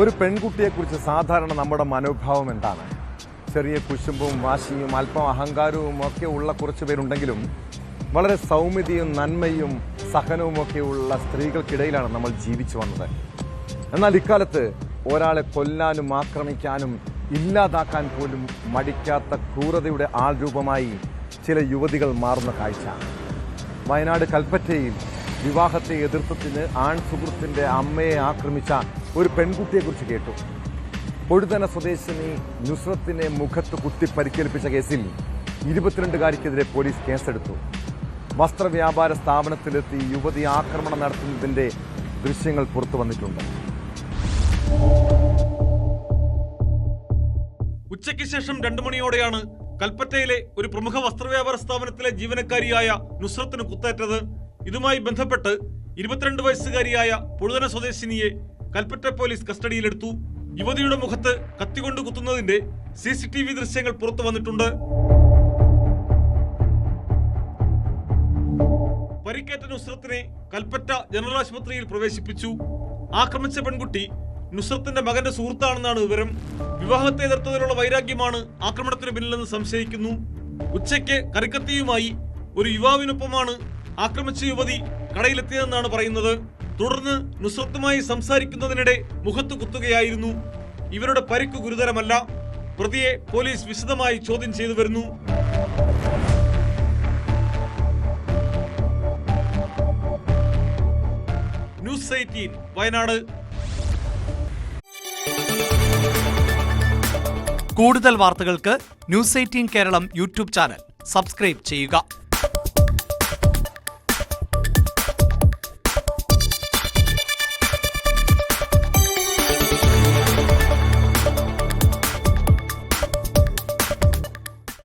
ഒരു പെൺകുട്ടിയെക്കുറിച്ച് സാധാരണ നമ്മുടെ മനോഭാവം എന്താണ്? ചെറിയ കുശുമ്പും വാശിയും അല്പം അഹങ്കാരവും ഒക്കെ ഉള്ള കുറച്ച് പേരുണ്ടെങ്കിലും വളരെ സൗമ്യതയും നന്മയും സഹനവുമൊക്കെയുള്ള സ്ത്രീകൾക്കിടയിലാണ് നമ്മൾ ജീവിച്ചു വന്നത്. എന്നാൽ ഇക്കാലത്ത് ഒരാളെ കൊല്ലാനും ആക്രമിക്കാനും ഇല്ലാതാക്കാൻ പോലും മടിക്കാത്ത ക്രൂരതയുടെ ആൾരൂപമായി ചില യുവതികൾ മാറുന്ന കാഴ്ച. വയനാട് കൽപ്പറ്റയിൽ വിവാഹത്തെ എതിർത്തതിന് ആൺ സുഹൃത്തിന്റെ അമ്മയെ ആക്രമിച്ച ഒരു പെൺകുട്ടിയെക്കുറിച്ച് കേട്ടു. പൊഴുതന സ്വദേശിനി നുസ്രത്തിനെ മുഖത്ത് കുത്തി പരിക്കേൽപ്പിച്ച കേസിൽ 22കാരിക്കെതിരെ പോലീസ് കേസെടുത്തു. വസ്ത്രവ്യാപാര സ്ഥാപനത്തിലെത്തി യുവതി ആക്രമണം നടത്തുന്നതിന്റെ ദൃശ്യങ്ങൾ പുറത്തു വന്നിട്ടുണ്ട്. ഉച്ചയ്ക്ക് ശേഷം 2 മണിയോടെയാണ് കൽപ്പറ്റയിലെ ഒരു പ്രമുഖ വസ്ത്രവ്യാപാര സ്ഥാപനത്തിലെ ജീവനക്കാരിയായ നുസ്രത്തിന് കുത്തേറ്റത്. ഇതുമായി ബന്ധപ്പെട്ട് 22 വയസ്സുകാരിയായ പൊഴുതന സ്വദേശിനിയെ കൽപ്പറ്റ പോലീസ് കസ്റ്റഡിയിലെടുത്തു. യുവതിയുടെ മുഖത്ത് കത്തികൊണ്ട് കുത്തുന്നതിന്റെ CCTV ദൃശ്യങ്ങൾ പുറത്തു വന്നിട്ടുണ്ട്. പരിക്കേറ്റ നുസ്രത്തിനെ കൽപ്പറ്റ ജനറൽ ആശുപത്രിയിൽ പ്രവേശിപ്പിച്ചു. ആക്രമിച്ച പെൺകുട്ടി നുസ്രത്തിന്റെ മകന്റെ സുഹൃത്താണെന്നാണ് വിവരം. വിവാഹത്തെ എതിർത്തതിലുള്ള വൈരാഗ്യമാണ് ആക്രമണത്തിന് പിന്നിലെന്ന് സംശയിക്കുന്നു. ഉച്ചയ്ക്ക് കറിക്കത്തിയുമായി ഒരു യുവാവിനൊപ്പമാണ് ആക്രമിച്ച യുവതി കടയിലെത്തിയതെന്നാണ് പറയുന്നത്. തുടർന്ന് നുസ്രത്തുമായി സംസാരിക്കുന്നതിനിടെ മുഖത്ത് കുത്തുകയായിരുന്നു. ഇവരുടെ പരിക്ക് ഗുരുതരമല്ല. പ്രതിയെ പോലീസ് വിശദമായി ചോദ്യം ചെയ്തു വരുന്നു. ന്യൂസ് 18 വയനാട്. കൂടുതൽ വാർത്തകൾക്ക് news 18 Keralam YouTube channel subscribe ചെയ്യുക.